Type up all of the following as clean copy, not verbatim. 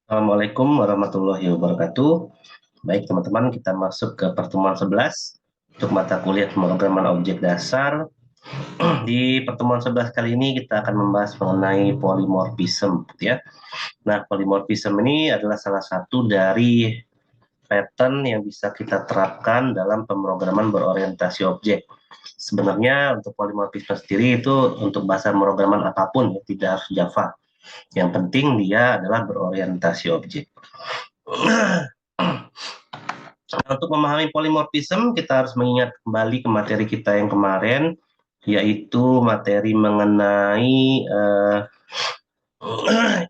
Assalamualaikum warahmatullahi wabarakatuh. Baik teman-teman, kita masuk ke pertemuan 11 untuk mata kuliah pemrograman objek dasar. Di pertemuan 11 kali ini kita akan membahas mengenai polymorphism, gitu ya. Nah, polymorphism ini adalah salah satu dari pattern yang bisa kita terapkan dalam pemrograman berorientasi objek. Sebenarnya untuk polymorphism sendiri itu untuk bahasa pemrograman apapun, ya, tidak harus Java. Yang penting dia adalah berorientasi objek. Untuk memahami polymorphism, kita harus mengingat kembali ke materi kita yang kemarin, yaitu materi mengenai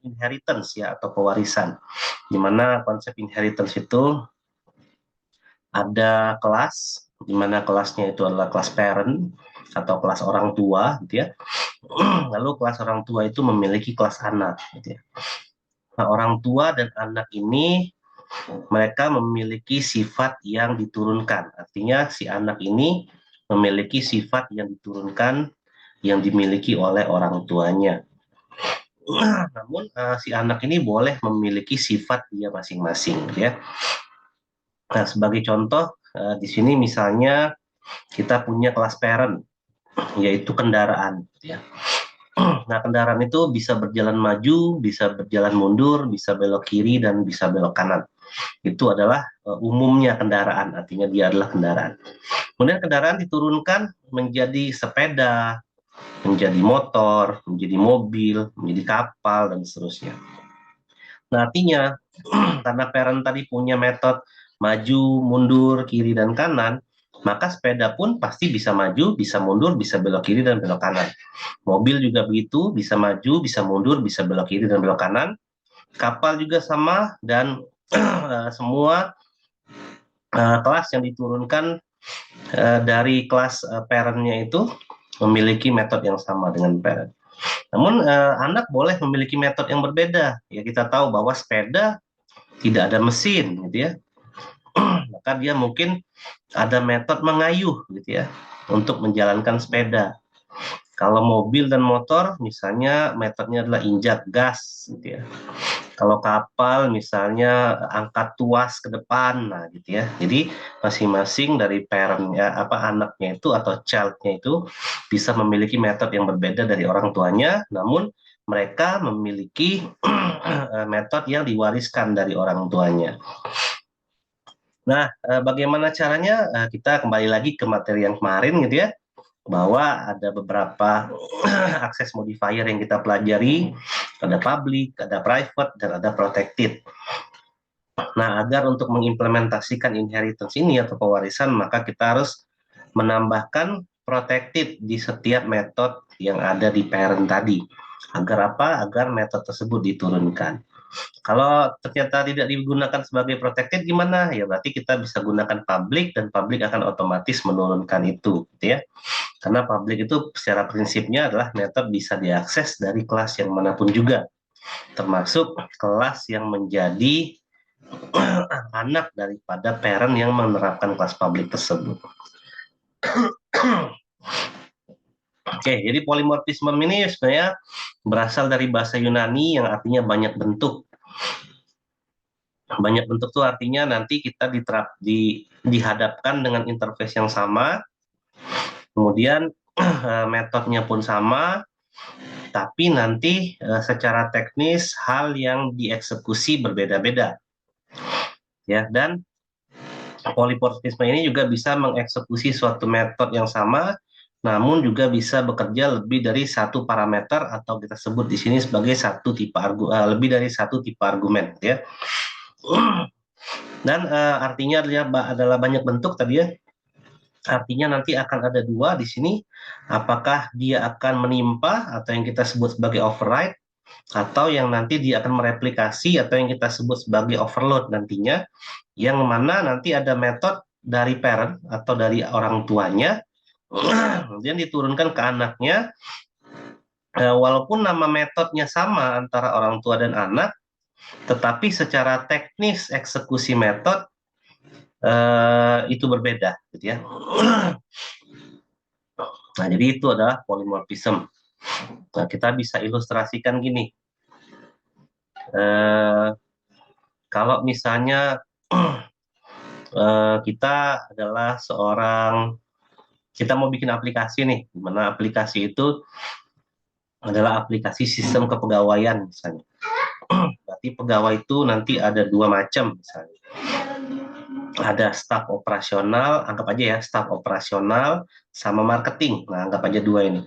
inheritance ya atau pewarisan. Di mana konsep inheritance itu ada kelas, di mana kelasnya itu adalah kelas parent atau kelas orang tua, gitu ya. Lalu kelas orang tua itu memiliki kelas anak, gitu ya. Nah, orang tua dan anak ini mereka memiliki sifat yang diturunkan. Artinya si anak ini memiliki sifat yang diturunkan yang dimiliki oleh orang tuanya. Namun si anak ini boleh memiliki sifat dia masing-masing, ya. Nah, sebagai contoh di sini misalnya kita punya kelas parent yaitu kendaraan, ya. Nah, kendaraan itu bisa berjalan maju, bisa berjalan mundur, bisa belok kiri dan bisa belok kanan. Itu adalah umumnya kendaraan, artinya dia adalah kendaraan. Kemudian kendaraan diturunkan menjadi sepeda, menjadi motor, menjadi mobil, menjadi kapal, dan seterusnya. Nah, artinya karena parent tadi punya metode maju, mundur, kiri, dan kanan, maka sepeda pun pasti bisa maju, bisa mundur, bisa belok kiri, dan belok kanan. Mobil juga begitu, bisa maju, bisa mundur, bisa belok kiri, dan belok kanan. Kapal juga sama, dan semua kelas yang diturunkan dari kelas parent-nya itu memiliki metode yang sama dengan parent. Namun anak boleh memiliki metode yang berbeda. Ya, kita tahu bahwa sepeda tidak ada mesin, gitu ya. Maka dia mungkin ada metode mengayuh, gitu ya, untuk menjalankan sepeda. Kalau mobil dan motor, misalnya metodenya adalah injak gas, gitu ya. Kalau kapal misalnya angkat tuas ke depan, nah gitu ya. Jadi masing-masing dari parentnya anaknya itu atau childnya itu bisa memiliki metode yang berbeda dari orang tuanya, namun mereka memiliki metode yang diwariskan dari orang tuanya. Nah, bagaimana caranya? Kita kembali lagi ke materi yang kemarin gitu ya, bahwa ada beberapa akses modifier yang kita pelajari, ada public, ada private, dan ada protected. Nah, agar untuk mengimplementasikan inheritance ini atau pewarisan, maka kita harus menambahkan protected di setiap metode yang ada di parent tadi. Agar apa? Agar metode tersebut diturunkan. Kalau ternyata tidak digunakan sebagai protected gimana? Ya berarti kita bisa gunakan public dan public akan otomatis menurunkan itu, gitu ya. Karena public itu secara prinsipnya adalah metode bisa diakses dari kelas yang manapun juga, termasuk kelas yang menjadi anak daripada parent yang menerapkan kelas public tersebut. Oke, jadi polimorfisme ini sebenarnya berasal dari bahasa Yunani yang artinya banyak bentuk. Banyak bentuk itu artinya nanti kita dihadapkan dengan interface yang sama, kemudian metodenya pun sama, tapi nanti secara teknis hal yang dieksekusi berbeda-beda. Ya, dan polymorphisme ini juga bisa mengeksekusi suatu metode yang sama, namun juga bisa bekerja lebih dari satu parameter atau kita sebut di sini sebagai lebih dari satu tipe argumen, ya. Dan artinya adalah banyak bentuk tadi ya. Artinya nanti akan ada dua di sini, apakah dia akan menimpa atau yang kita sebut sebagai override, atau yang nanti dia akan mereplikasi atau yang kita sebut sebagai overload nantinya, yang mana nanti ada metode dari parent atau dari orang tuanya, kemudian diturunkan ke anaknya, walaupun nama metodenya sama antara orang tua dan anak, tetapi secara teknis eksekusi metode itu berbeda, gitu ya. Nah, jadi itu adalah polymorphism. Nah, kita bisa ilustrasikan gini. Kalau misalnya kita adalah kita mau bikin aplikasi nih, di mana aplikasi itu adalah aplikasi sistem kepegawaian misalnya. Berarti pegawai itu nanti ada dua macam misalnya. Ada staf operasional, anggap aja ya, staf operasional sama marketing. Nah, anggap aja dua ini.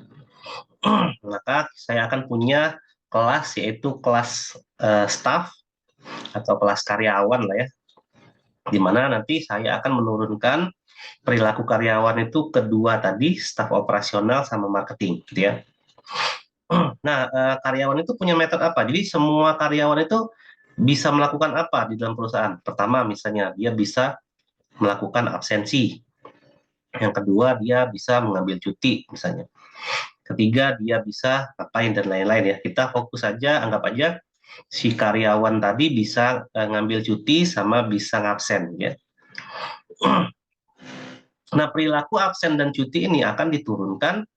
Maka saya akan punya kelas, yaitu kelas staf atau kelas karyawan lah ya, di mana nanti saya akan menurunkan perilaku karyawan itu kedua tadi, staf operasional sama marketing, gitu ya. Nah, karyawan itu punya metode apa? Jadi semua karyawan itu bisa melakukan apa di dalam perusahaan? Pertama, misalnya dia bisa melakukan absensi. Yang kedua, dia bisa mengambil cuti, misalnya. Ketiga, dia bisa ngapain dan lain-lain ya. Kita fokus saja, anggap aja si karyawan tadi bisa ngambil cuti sama bisa ngabsen ya. Nah, perilaku absen dan cuti ini akan diturunkan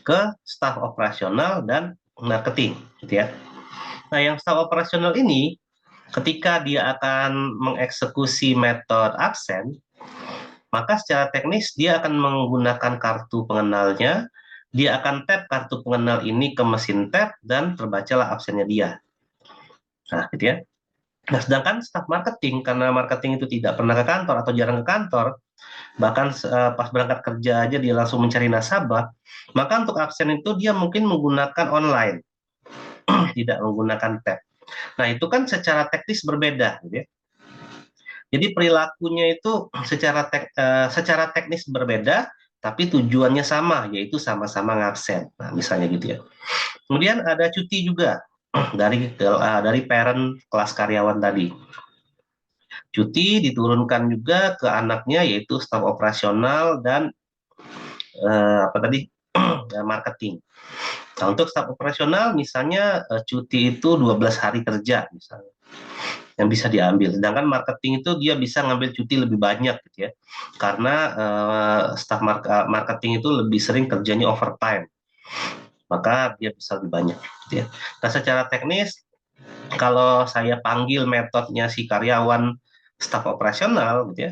ke staf operasional dan marketing, gitu ya. Nah, yang staf operasional ini, ketika dia akan mengeksekusi metode absen, maka secara teknis dia akan menggunakan kartu pengenalnya, dia akan tap kartu pengenal ini ke mesin tap, dan terbacalah absennya dia. Nah, gitu ya. Nah, sedangkan staf marketing, karena marketing itu tidak pernah ke kantor atau jarang ke kantor, bahkan pas berangkat kerja aja dia langsung mencari nasabah, maka untuk absen itu dia mungkin menggunakan online, tidak menggunakan tab. Nah, itu kan secara teknis berbeda, gitu ya. Jadi perilakunya itu secara teknis berbeda, tapi tujuannya sama, yaitu sama-sama ngabsen. Nah, misalnya gitu ya. Kemudian ada cuti juga dari parent kelas karyawan tadi. Cuti diturunkan juga ke anaknya, yaitu staf operasional dan marketing. Nah, untuk staf operasional misalnya cuti itu 12 hari kerja misalnya yang bisa diambil. Sedangkan marketing itu dia bisa ngambil cuti lebih banyak gitu ya. Karena staf marketing itu lebih sering kerjanya overtime. Maka dia bisa lebih banyak gitu ya. Nah, secara teknis kalau saya panggil metodenya si karyawan staf operasional gitu ya,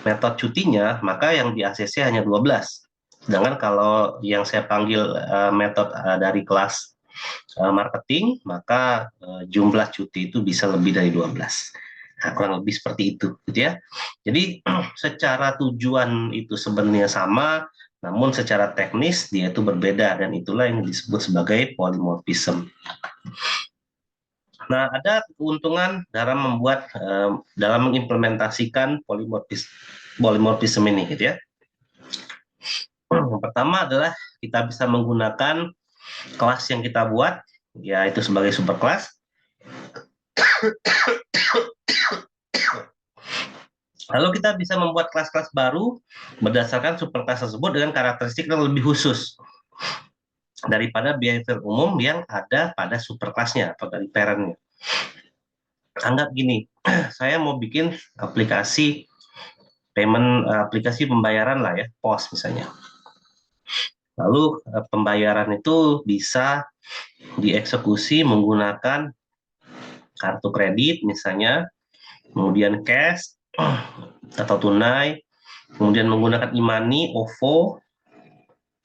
metode cutinya, maka yang di ACC hanya 12. Sedangkan kalau yang saya panggil metode dari kelas marketing, maka jumlah cuti itu bisa lebih dari 12. Nah, kurang lebih seperti itu, gitu ya. Jadi secara tujuan itu sebenarnya sama, namun secara teknis dia itu berbeda, dan itulah yang disebut sebagai polymorphism. Nah, ada keuntungan dalam mengimplementasikan polymorphism ini, gitu ya. Yang pertama adalah kita bisa menggunakan kelas yang kita buat, yaitu sebagai superclass. Lalu kita bisa membuat kelas-kelas baru berdasarkan superclass tersebut dengan karakteristik yang lebih khusus daripada behavior umum yang ada pada superclassnya atau dari parentnya. Anggap gini, saya mau bikin aplikasi aplikasi pembayaran lah ya, POS misalnya. Lalu pembayaran itu bisa dieksekusi menggunakan kartu kredit misalnya, kemudian cash atau tunai, kemudian menggunakan e-money, OVO,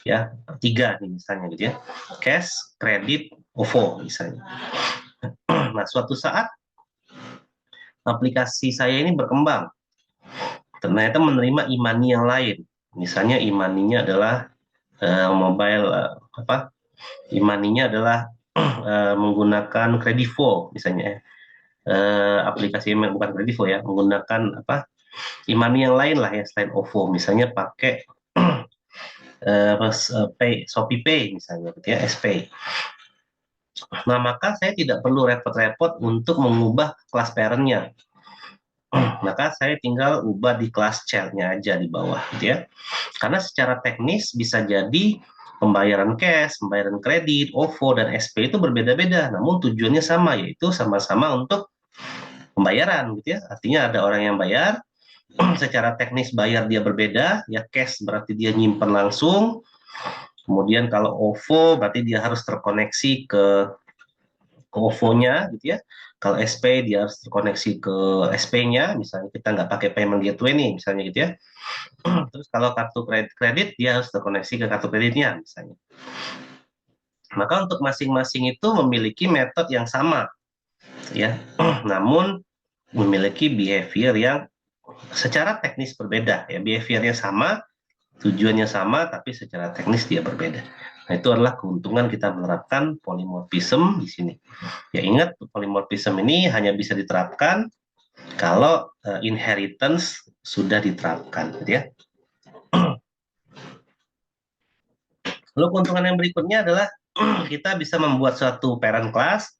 ya 3 nih misalnya gitu ya, cash, kredit, OVO misalnya. Nah, suatu saat aplikasi saya ini berkembang, ternyata menerima e-money yang lain, misalnya e-money-nya adalah mobile e-money-nya adalah menggunakan Kredivo misalnya, aplikasi bukan Kredivo ya, menggunakan e-money yang lain lah ya selain OVO, misalnya pakai Shopee Pay misalnya gitu ya, SPay. Nah, maka saya tidak perlu repot-repot untuk mengubah kelas parent-nya. Maka saya tinggal ubah di kelas child-nya aja di bawah gitu ya. Karena secara teknis bisa jadi pembayaran cash, pembayaran kredit, OVO, dan SP itu berbeda-beda, namun tujuannya sama, yaitu sama-sama untuk pembayaran gitu ya. Artinya ada orang yang bayar, secara teknis bayar dia berbeda, ya cash berarti dia nyimpen langsung, kemudian kalau OVO berarti dia harus terkoneksi ke ke OVO-nya gitu ya. Kalau SP dia harus terkoneksi ke SP-nya, misalnya kita nggak pakai payment gateway nih, misalnya gitu ya. Terus kalau kartu kredit dia harus terkoneksi ke kartu kreditnya, misalnya. Maka untuk masing-masing itu memiliki metode yang sama, ya. Namun memiliki behavior yang secara teknis berbeda, ya. Behaviornya sama, tujuannya sama, tapi secara teknis dia berbeda. Nah, itu adalah keuntungan kita menerapkan polymorphism di sini. Ya, ingat, polymorphism ini hanya bisa diterapkan kalau inheritance sudah diterapkan, gitu ya. Lalu keuntungan yang berikutnya adalah kita bisa membuat suatu parent class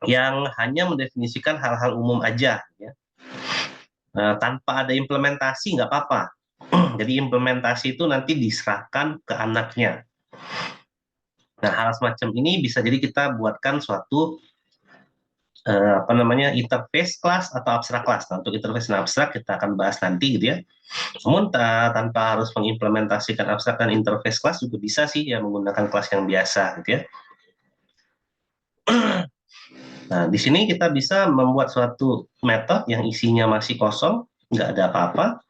yang hanya mendefinisikan hal-hal umum aja, ya. Tanpa ada implementasi nggak apa-apa. Jadi implementasi itu nanti diserahkan ke anaknya. Nah, hal semacam ini bisa jadi kita buatkan suatu interface class atau abstrak class. Nah, untuk interface dan abstrak kita akan bahas nanti, gitu ya. Namun tanpa harus mengimplementasikan abstrak dan interface class juga bisa sih ya menggunakan kelas yang biasa, gitu ya. Nah, di sini kita bisa membuat suatu metode yang isinya masih kosong, nggak ada apa-apa.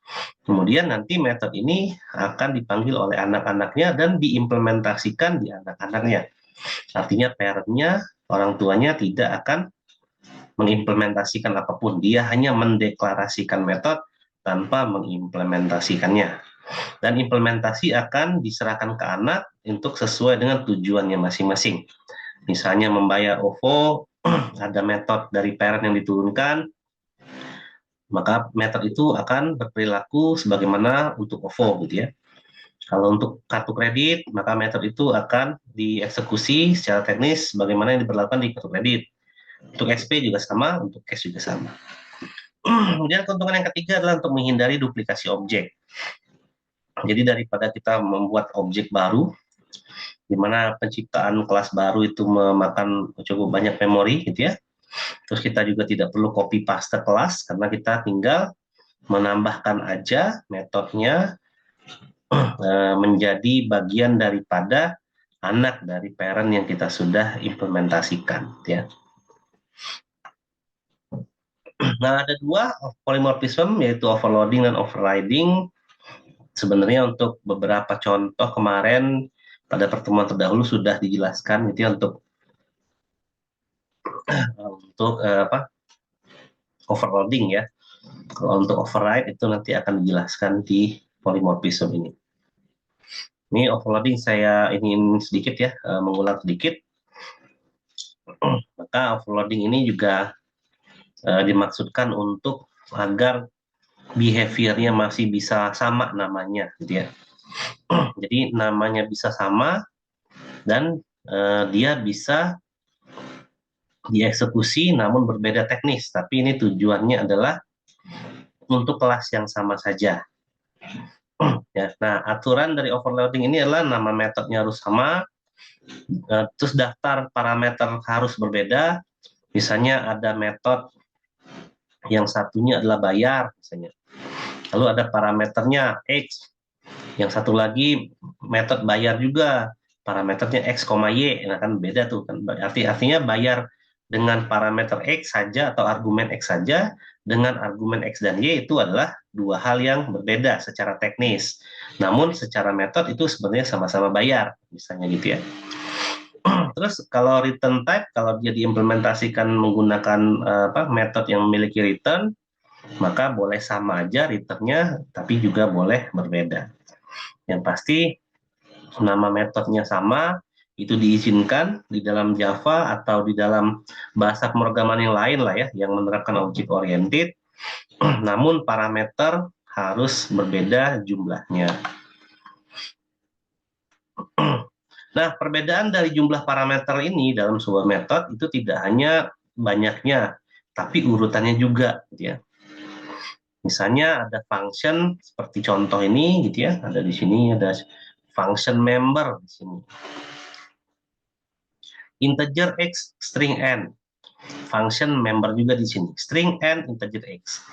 Kemudian nanti metode ini akan dipanggil oleh anak-anaknya dan diimplementasikan di anak-anaknya. Artinya parent-nya, orang tuanya tidak akan mengimplementasikan apapun. Dia hanya mendeklarasikan metode tanpa mengimplementasikannya. Dan implementasi akan diserahkan ke anak untuk sesuai dengan tujuannya masing-masing. Misalnya membayar OVO, ada metode dari parent yang diturunkan, maka metode itu akan berperilaku sebagaimana untuk OVO, gitu ya. Kalau untuk kartu kredit, maka metode itu akan dieksekusi secara teknis bagaimana yang diberlakukan di kartu kredit. Untuk SP juga sama, untuk cash juga sama. Kemudian keuntungan yang ketiga adalah untuk menghindari duplikasi objek. Jadi daripada kita membuat objek baru, di mana penciptaan kelas baru itu memakan cukup banyak memori, gitu ya. Terus kita juga tidak perlu copy paste kelas, karena kita tinggal menambahkan aja metodenya menjadi bagian daripada anak dari parent yang kita sudah implementasikan, ya. Nah, ada dua polymorphism, yaitu overloading dan overriding. Sebenarnya untuk beberapa contoh kemarin pada pertemuan terdahulu sudah dijelaskan, gitu ya, untuk overloading, ya. Kalau untuk override itu nanti akan dijelaskan di polymorphism ini. Ini overloading saya ingin sedikit ya, mengulang sedikit. Maka overloading ini juga dimaksudkan untuk agar behaviornya masih bisa sama namanya, gitu ya. Jadi namanya bisa sama dan dia bisa dieksekusi namun berbeda teknis, tapi ini tujuannya adalah untuk kelas yang sama saja. Ya, nah, aturan dari overloading ini adalah nama metodenya harus sama, terus daftar parameter harus berbeda. Misalnya ada metode yang satunya adalah bayar, misalnya. Lalu ada parameternya X, yang satu lagi metode bayar juga, parameternya X, Y, nah kan beda tuh kan. Artinya bayar dengan parameter X saja atau argumen X saja dengan argumen X dan Y itu adalah dua hal yang berbeda secara teknis. Namun secara metode itu sebenarnya sama-sama bayar, misalnya gitu ya. Terus kalau return type, kalau dia diimplementasikan menggunakan metode yang memiliki return, maka boleh sama aja returnnya, tapi juga boleh berbeda. Yang pasti nama metodenya sama, itu diizinkan di dalam Java atau di dalam bahasa pemrograman yang lain lah ya, yang menerapkan object oriented, namun parameter harus berbeda jumlahnya. Nah, perbedaan dari jumlah parameter ini dalam sebuah metode itu tidak hanya banyaknya, tapi urutannya juga, gitu ya. Misalnya ada function seperti contoh ini, gitu ya. Ada di sini ada function member di sini. Integer x, string n. Function member juga di sini. String n, integer x.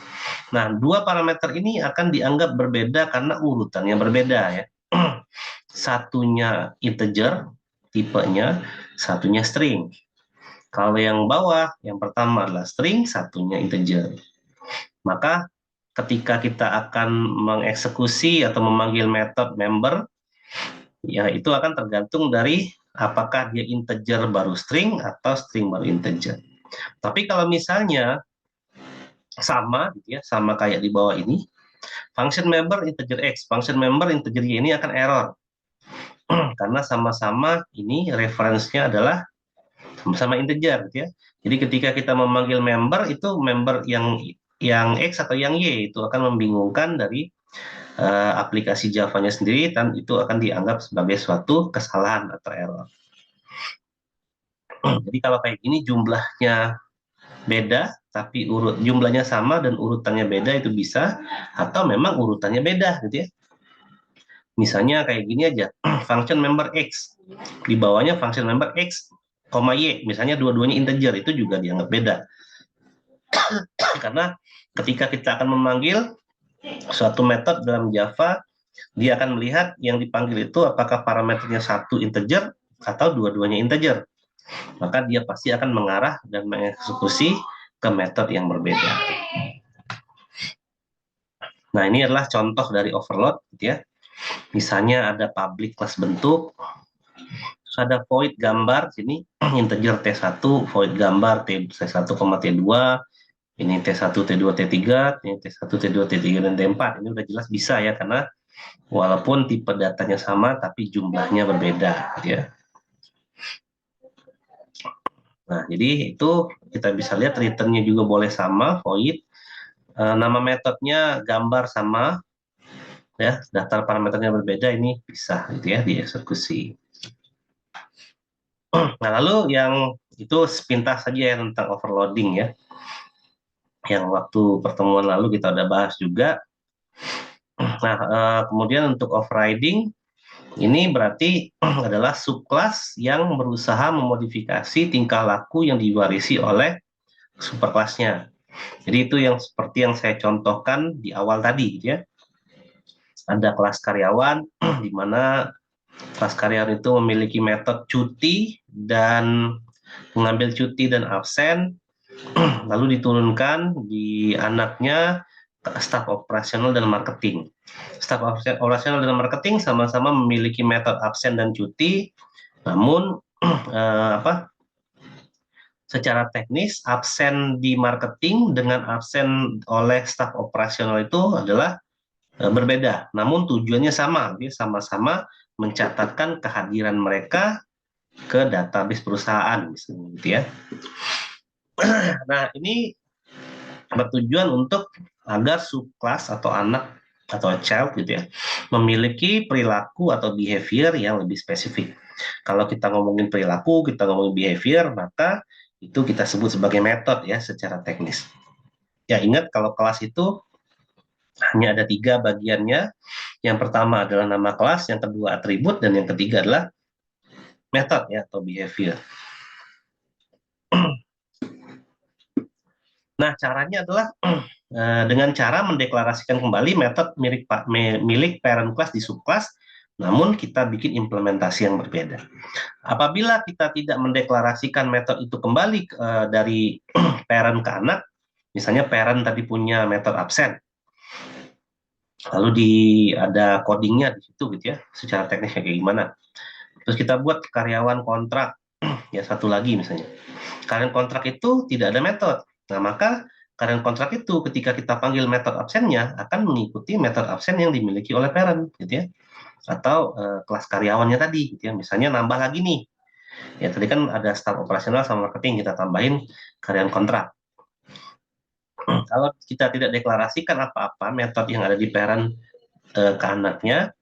Nah, dua parameter ini akan dianggap berbeda karena urutannya berbeda ya. Satunya integer tipenya, satunya string. Kalau yang bawah, yang pertama adalah string, satunya integer. Maka ketika kita akan mengeksekusi atau memanggil metode member, ya itu akan tergantung dari apakah dia integer baru string atau string baru integer. Tapi kalau misalnya sama, gitu ya, sama kayak di bawah ini, function member integer x, function member integer y, ini akan error. Karena sama-sama ini referensinya adalah sama-sama integer, gitu ya. Jadi ketika kita memanggil member, itu member yang x atau yang y, itu akan membingungkan dari aplikasi Java-nya sendiri, dan itu akan dianggap sebagai suatu kesalahan atau error. Jadi kalau kayak gini jumlahnya beda, tapi jumlahnya sama dan urutannya beda, itu bisa, atau memang urutannya beda, gitu ya. Misalnya kayak gini aja, function member x, di bawahnya function member x, y, misalnya dua-duanya integer, itu juga dianggap beda. Karena ketika kita akan memanggil suatu metode dalam Java, dia akan melihat yang dipanggil itu apakah parameternya satu integer atau dua-duanya integer. Maka dia pasti akan mengarah dan mengeksekusi ke metode yang berbeda. Nah, ini adalah contoh dari overload, gitu ya. Misalnya ada public class bentuk, terus ada void gambar, sini integer T1, void gambar T1, T2, ini T1, T2, T3, ini T1, T2, T3, dan T4. Ini udah jelas bisa ya, karena walaupun tipe datanya sama, tapi jumlahnya berbeda, gitu ya. Nah, jadi itu kita bisa lihat returnnya juga boleh sama, void. Nama metodenya gambar sama, ya, daftar parameternya berbeda, ini bisa, gitu ya, dieksekusi. Nah, lalu yang itu sepintas saja ya tentang overloading ya. Yang waktu pertemuan lalu kita udah bahas juga. Nah, kemudian untuk overriding, ini berarti adalah subclass yang berusaha memodifikasi tingkah laku yang diwarisi oleh superclassnya. Jadi itu yang seperti yang saya contohkan di awal tadi, gitu ya. Ada kelas karyawan, di mana kelas karyawan itu memiliki metode cuti dan mengambil cuti dan absen, lalu diturunkan di anaknya staf operasional dan marketing. Staf operasional dan marketing sama-sama memiliki metode absen dan cuti, namun secara teknis absen di marketing dengan absen oleh staf operasional itu adalah berbeda, namun tujuannya sama, sama-sama mencatatkan kehadiran mereka ke database perusahaan, misalnya, gitu ya. Nah, ini bertujuan untuk agar subclass atau anak atau child, gitu ya, memiliki perilaku atau behavior yang lebih spesifik. Kalau kita ngomongin perilaku, kita ngomongin behavior, maka itu kita sebut sebagai metode ya secara teknis. Ya, ingat kalau kelas itu hanya ada 3 bagiannya. Yang pertama adalah nama kelas, yang kedua atribut, dan yang ketiga adalah metode ya atau behavior. Nah, caranya adalah dengan cara mendeklarasikan kembali metode milik parent class di subclass, namun kita bikin implementasi yang berbeda. Apabila kita tidak mendeklarasikan metode itu kembali dari parent ke anak, misalnya parent tadi punya metode absen, lalu ada codingnya di situ, gitu ya, secara teknisnya kayak gimana. Terus kita buat karyawan kontrak, ya satu lagi misalnya. Karyawan kontrak itu tidak ada metode. Nah, maka karyawan kontrak itu ketika kita panggil metode absennya akan mengikuti metode absen yang dimiliki oleh parent, gitu ya. Atau kelas karyawannya tadi, gitu ya. Misalnya nambah lagi nih. Ya, tadi kan ada staf operasional sama marketing, kita tambahin karyawan kontrak. Kalau kita tidak deklarasikan apa-apa metode yang ada di parent ke anaknya,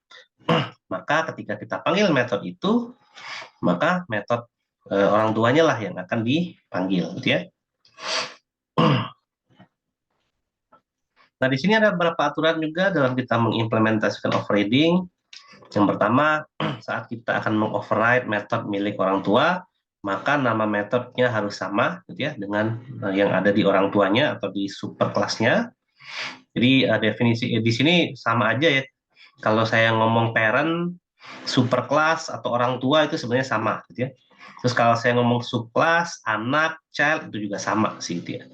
maka ketika kita panggil metode itu, maka metode orang tuanya lah yang akan dipanggil, gitu ya. Nah, di sini ada beberapa aturan juga dalam kita mengimplementasikan overriding. Yang pertama, saat kita akan mengoverride metode milik orang tua, maka nama metodenya harus sama, gitu ya, dengan yang ada di orang tuanya atau di superclassnya. Jadi definisi di sini sama aja ya. Kalau saya ngomong parent, superclass atau orang tua itu sebenarnya sama, gitu ya. Terus kalau saya ngomong subclass, anak, child, itu juga sama sih itu ya.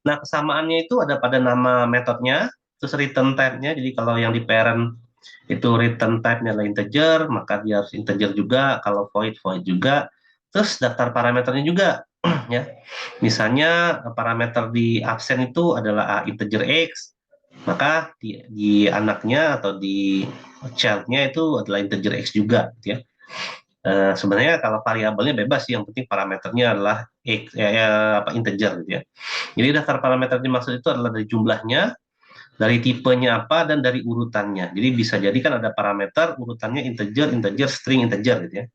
Nah, kesamaannya itu ada pada nama metodenya, terus return type-nya. Jadi kalau yang di parent itu return type-nya adalah integer, maka dia harus integer juga. Kalau void, void juga. Terus daftar parameternya juga, ya. Misalnya parameter di absen itu adalah integer x, maka di anaknya atau di child-nya itu adalah integer x juga, gitu ya. Sebenarnya kalau variabelnya bebas sih, yang penting parameternya adalah x, integer, gitu ya. Jadi daftar parameter dimaksud itu adalah dari jumlahnya, dari tipenya apa, dan dari urutannya. Jadi bisa jadi kan ada parameter urutannya integer, integer, string, integer, gitu ya.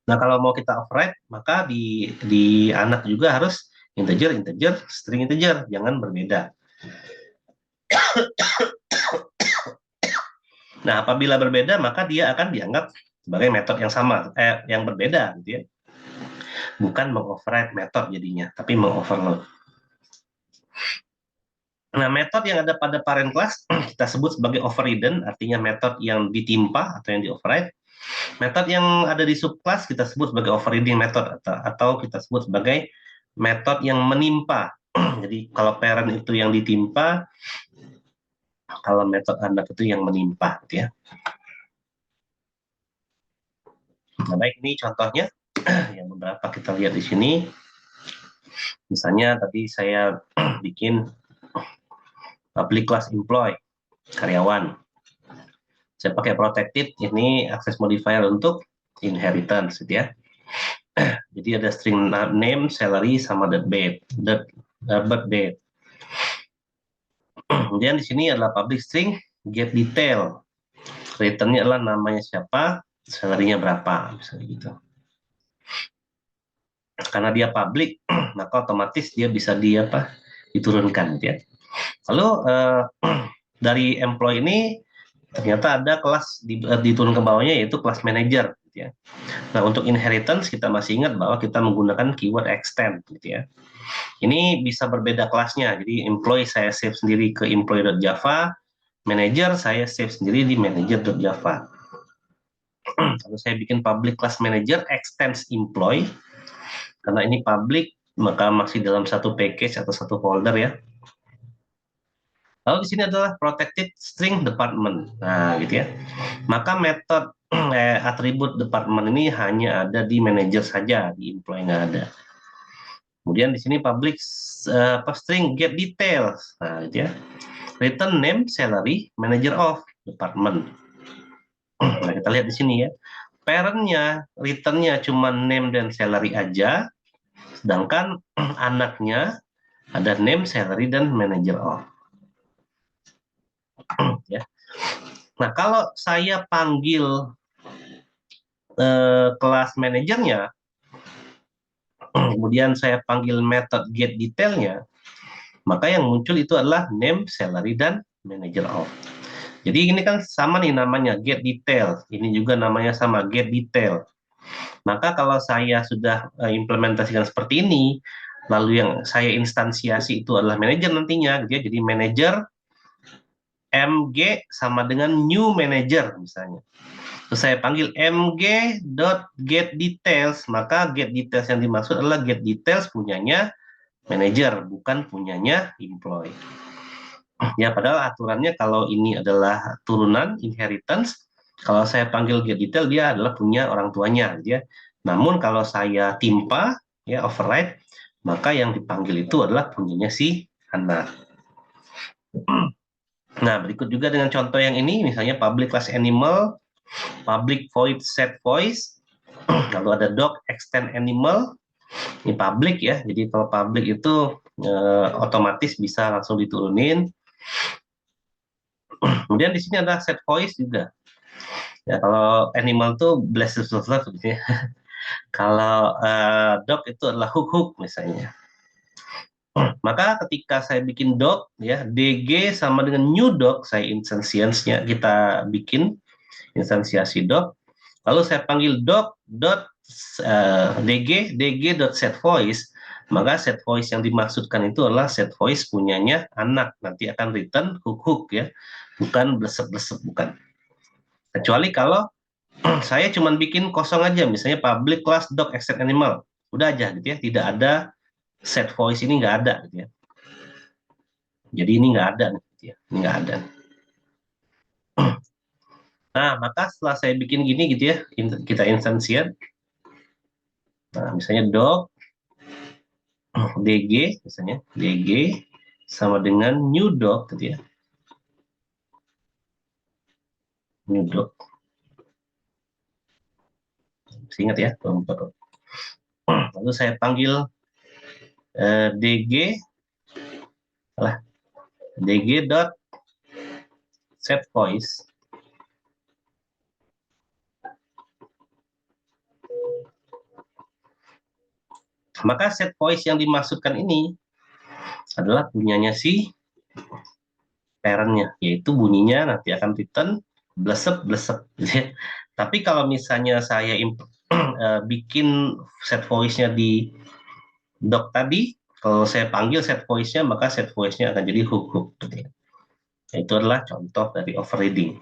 Nah, kalau mau kita override, maka di anak juga harus integer, integer, string, integer, jangan berbeda. Nah, apabila berbeda, maka dia akan dianggap sebagai metode yang sama, yang berbeda, gitu ya. Bukan mengoverride metode jadinya, tapi mengoverload. Nah, metode yang ada pada parent class kita sebut sebagai overridden, artinya metode yang ditimpa atau yang di-override. Metode yang ada di subclass kita sebut sebagai overriding method, atau kita sebut sebagai metode yang menimpa. Jadi kalau parent itu yang ditimpa, kalau metode anak itu yang menimpa, gitu ya. Nah, baik, ini contohnya yang beberapa kita lihat di sini. Misalnya tadi saya bikin public class employee, karyawan. Saya pakai protected, ini access modifier untuk inheritance, gitu ya. Jadi ada string name, salary, sama birth date. Kemudian di sini adalah public string get detail. Returnnya adalah namanya siapa, salary-nya berapa, misalnya gitu. Karena dia public, maka otomatis dia bisa diturunkan, gitu ya. Lalu dari employee ini ternyata ada kelas diturun ke bawahnya, yaitu kelas manager, gitu ya. Nah, untuk inheritance kita masih ingat bahwa kita menggunakan keyword extend, gitu ya. Ini bisa berbeda kelasnya. Jadi employee saya save sendiri ke employee.java, manager saya save sendiri di manager.java. Lalu saya bikin public class manager extends employee, karena ini public maka masih dalam satu package atau satu folder ya. Lalu di sini adalah protected string department. Nah, gitu ya. Maka metode atribut department ini hanya ada di manager saja, di employee nggak ada. Kemudian di sini public string get details. Nah, gitu ya. Return name, salary, manager of department. Nah, kita lihat di sini ya. Parent-nya, return-nya cuma name dan salary aja, sedangkan anaknya ada name, salary, dan manager of. Ya. Nah, kalau saya panggil kelas manajernya, kemudian saya panggil method get detailnya, maka yang muncul itu adalah name, salary, dan manager of. Jadi ini kan sama nih namanya get detail. Ini juga namanya sama get detail. Maka kalau saya sudah implementasikan seperti ini, lalu yang saya instansiasi itu adalah manager nantinya, gitu ya. Jadi manager mg sama dengan new manager misalnya. Terus saya panggil mg.getDetails, maka getDetails yang dimaksud adalah getDetails punyanya manager, bukan punyanya employee. Ya, padahal aturannya kalau ini adalah turunan inheritance, kalau saya panggil getDetail dia adalah punya orang tuanya, ya. Namun kalau saya timpa, ya override, maka yang dipanggil itu adalah punyanya si anak. Nah, berikut juga dengan contoh yang ini, misalnya public class animal, public void set voice, lalu ada dog extend animal, ini public ya, jadi kalau public itu otomatis bisa langsung diturunin. Kemudian di sini ada set voice juga. Ya, kalau animal tuh bless gitu ya. Kalau dog itu adalah hook hook misalnya. Maka ketika saya bikin dog ya, dg sama dengan new dog, saya instansiasinya kita bikin instansiasi dog, lalu saya panggil dog dot dg set voice, maka set voice yang dimaksudkan itu adalah set voice punyanya anak, nanti akan return hook hook ya, bukan blesep blesep, bukan. Kecuali kalau saya cuman bikin kosong aja, misalnya public class dog except animal, udah aja gitu ya, tidak ada set voice, ini nggak ada gitu ya. Jadi ini nggak ada gitu ya, ini nggak ada. Nah, maka setelah saya bikin gini gitu ya, kita instansiat. Nah, misalnya dog dg, misalnya dg sama dengan new dog gitu ya, new dog. Ingat ya, lalu saya panggil dg lah, dg dot set voice. Maka set voice yang dimaksudkan ini adalah punyanya si parentnya, yaitu bunyinya nanti akan return blesep blesep. Tapi kalau misalnya saya bikin set voice-nya di doc tadi, kalau saya panggil set voice-nya, maka set voice-nya akan jadi hook hook. Itu adalah contoh dari overriding.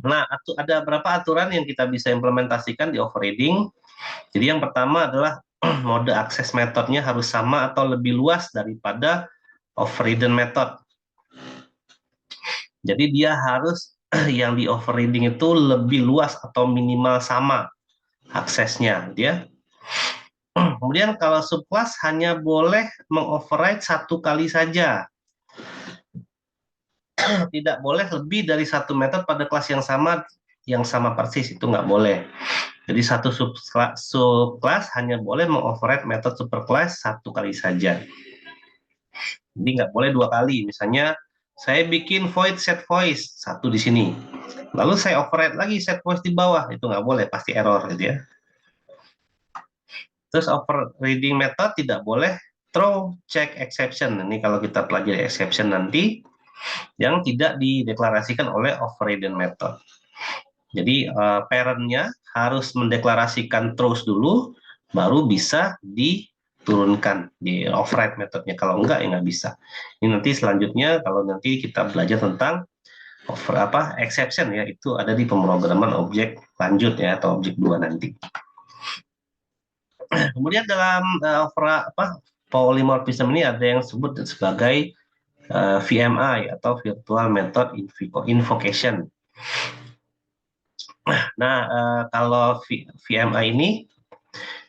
Nah, ada berapa aturan yang kita bisa implementasikan di overriding. Jadi yang pertama adalah mode akses metodenya harus sama atau lebih luas daripada overridden method. Jadi dia harus yang di overriding itu lebih luas atau minimal sama aksesnya, ya. Kemudian kalau subclass hanya boleh mengoverride satu kali saja. Tidak boleh lebih dari satu metode pada kelas yang sama persis, itu nggak boleh. Jadi satu subclass hanya boleh mengoverride metode superclass satu kali saja. Jadi nggak boleh dua kali. Misalnya saya bikin void set voice satu di sini, lalu saya override lagi set voice di bawah, itu nggak boleh, pasti error gitu ya. Terus overriding method tidak boleh throw check exception. Ini kalau kita pelajari exception nanti, yang tidak dideklarasikan oleh overridden method. Jadi parentnya harus mendeklarasikan throws dulu, baru bisa diturunkan di override methodnya. Kalau enggak, ya nggak bisa. Ini nanti selanjutnya kalau nanti kita belajar tentang exception ya, itu ada di pemrograman objek lanjut ya, atau objek 2 nanti. Kemudian dalam polymorphism ini ada yang disebut sebagai VMI atau Virtual Method Invocation. Nah, kalau VMI ini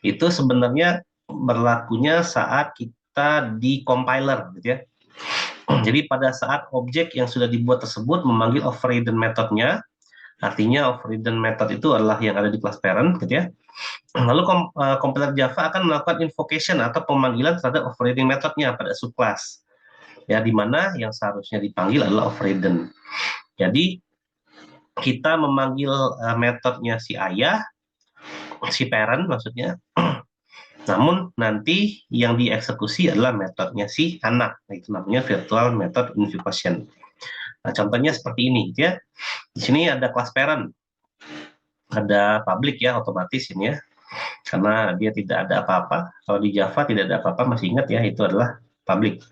itu sebenarnya berlakunya saat kita di compiler, gitu ya. Jadi pada saat objek yang sudah dibuat tersebut memanggil overridden methodnya, artinya overridden method itu adalah yang ada di kelas parent, gitu ya. Lalu kompiler Java akan melakukan invocation atau pemanggilan terhadap overridden methodnya pada subclass, ya, di mana yang seharusnya dipanggil adalah overridden. Jadi kita memanggil metodenya si ayah, si parent maksudnya, namun nanti yang dieksekusi adalah metodenya si anak, itu namanya virtual method invocation. Nah, contohnya seperti ini ya. Di sini ada kelas parent, ada public ya, otomatis ini ya, karena dia tidak ada apa-apa. Kalau di Java tidak ada apa-apa, masih ingat ya, itu adalah public.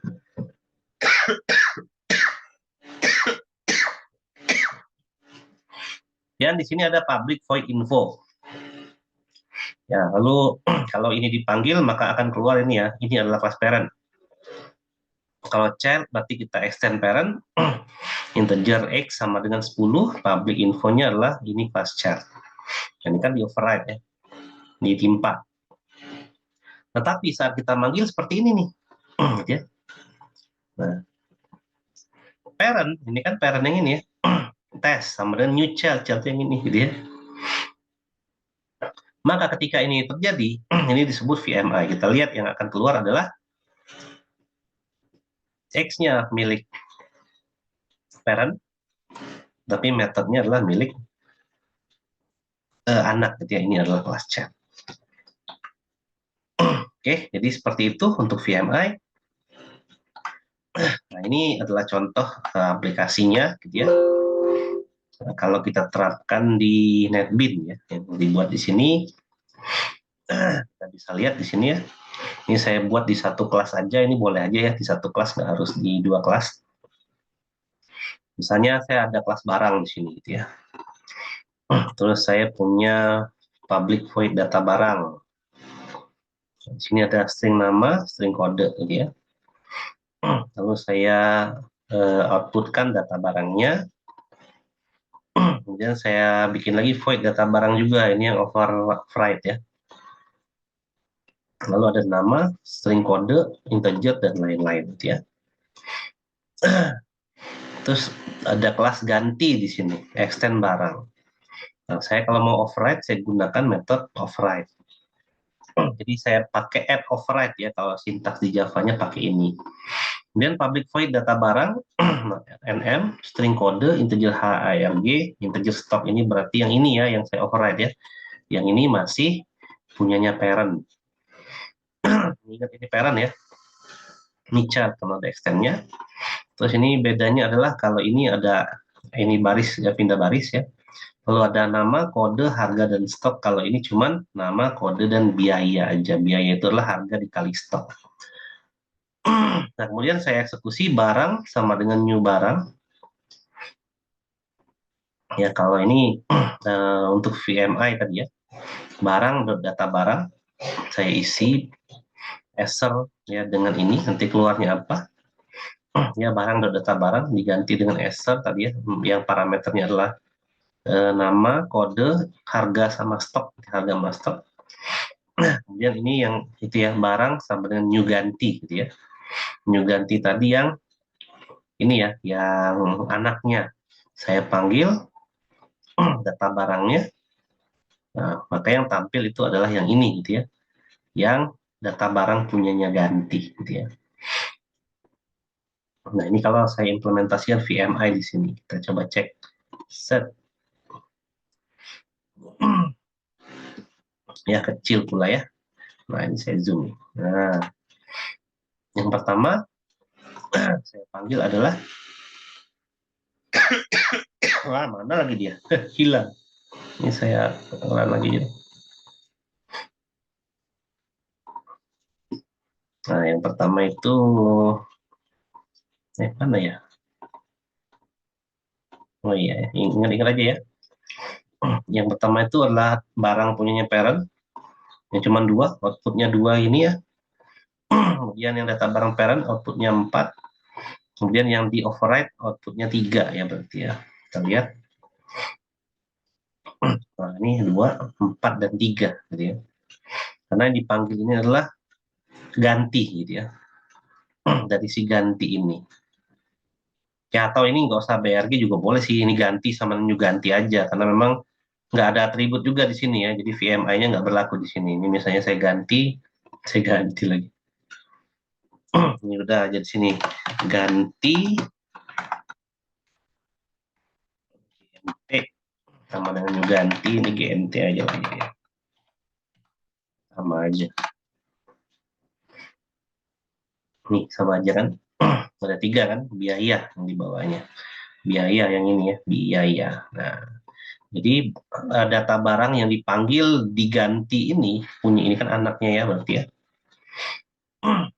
Dan di sini ada public void info. Ya, lalu kalau ini dipanggil maka akan keluar ini ya, ini adalah kelas parent. Kalau child berarti kita extend parent, integer x sama dengan 10, public infonya adalah ini kelas child. Ini kan di override ya, ditimpa. Tetapi saat kita manggil seperti ini nih, ya. Nah, parent, ini kan parent yang ini ya, test sama dengan new child yang ini gitu ya. Maka ketika ini terjadi, ini disebut VMI. Kita lihat yang akan keluar adalah X-nya milik parent, tapi metodenya adalah milik anak, gitu ya. Ini adalah kelas child. Oke, jadi seperti itu untuk VMI. Nah, ini adalah contoh aplikasinya, gitu ya. Nah, kalau kita terapkan di NetBeans ya, yang dibuat di sini, kita bisa lihat di sini ya. Ini saya buat di satu kelas aja, ini boleh aja ya di satu kelas, nggak harus di dua kelas. Misalnya saya ada kelas barang di sini, gitu ya. Terus saya punya public void data barang. Di sini ada string nama, string kode, gitu ya. Lalu saya outputkan data barangnya. Kemudian saya bikin lagi void data barang juga. Ini yang override ya. Lalu ada nama, string kode, integer, dan lain-lain, gitu ya. Terus ada kelas ganti di sini, extend barang. Nah, saya kalau mau override, saya gunakan metode override. Jadi saya pakai add override ya, kalau sintaks di Java-nya pakai ini. Kemudian public void data barang, nm, string kode, integer harg, integer stock ini berarti yang ini ya, yang saya override ya. Yang ini masih punyanya parent. Ingat ini parent ya, ini chart kalau ada extendnya. Terus ini bedanya adalah kalau ini ada ini baris ya, pindah baris ya. Lalu ada nama, kode, harga, dan stok. Kalau ini cuman nama, kode, dan biaya aja. Biaya itu adalah harga dikali stok. Nah, kemudian saya eksekusi barang sama dengan new barang. Ya, kalau ini untuk VMI tadi ya. Barang, data barang. Saya isi Eser ya dengan ini. Nanti keluarnya apa? Ya, barang, data barang diganti dengan Eser tadi ya. Yang parameternya adalah nama, kode, harga sama stok, harga sama stok. Nah, kemudian ini yang itu ya, barang sama dengan new ganti gitu ya. New ganti tadi yang ini ya, yang anaknya saya panggil data barangnya. Nah, maka yang tampil itu adalah yang ini gitu ya. Yang data barang punyanya ganti gitu ya. Nah, ini kalau saya implementasikan VMI di sini. Kita coba cek set. Ya, kecil pula ya. Nah, ini saya zoom. Nah, yang pertama saya panggil adalah wah, mana lagi dia? Hilang. Ini saya ulang lagi ya. Nah, yang pertama itu mana ya? Oh iya, ingat-ingat aja ya. Yang pertama itu adalah barang punyanya parent. Yang cuma dua, outputnya dua ini ya. Kemudian yang data barang parent outputnya 4. Kemudian yang di override outputnya 3 ya berarti ya. Kita lihat. Nah, ini 2, 4, dan 3 gitu ya. Karena yang dipanggil ini adalah ganti gitu ya. Dari si ganti ini. Ya, atau ini nggak usah BRG juga boleh sih, ini ganti sama new ganti aja. Karena memang nggak ada atribut juga di sini ya. Jadi VMI-nya nggak berlaku di sini. Ini misalnya saya ganti lagi. Ini udah aja di sini. Ganti GMT sama dengan new ganti, ini GMT aja lagi ya. Sama aja. Nih sama aja kan. Ada 3 kan, biaya yang di bawahnya. Biaya yang ini ya, biaya. Nah, jadi data barang yang dipanggil diganti ini, punya ini kan anaknya ya berarti ya.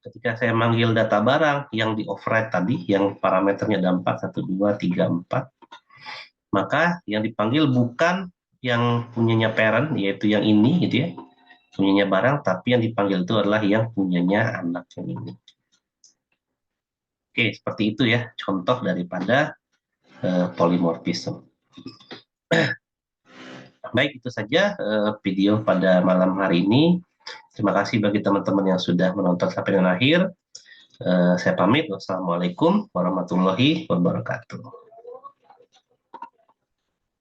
Ketika saya manggil data barang yang di override tadi, yang parameternya ada 4, 1, 2, 3, 4, maka yang dipanggil bukan yang punyanya parent, yaitu yang ini gitu ya, punyanya barang, tapi yang dipanggil itu adalah yang punyanya anak yang ini. Oke, seperti itu ya contoh daripada polymorphism. Baik, itu saja video pada malam hari ini. Terima kasih bagi teman-teman yang sudah menonton sampai dengan akhir. Saya pamit. Wassalamualaikum warahmatullahi wabarakatuh.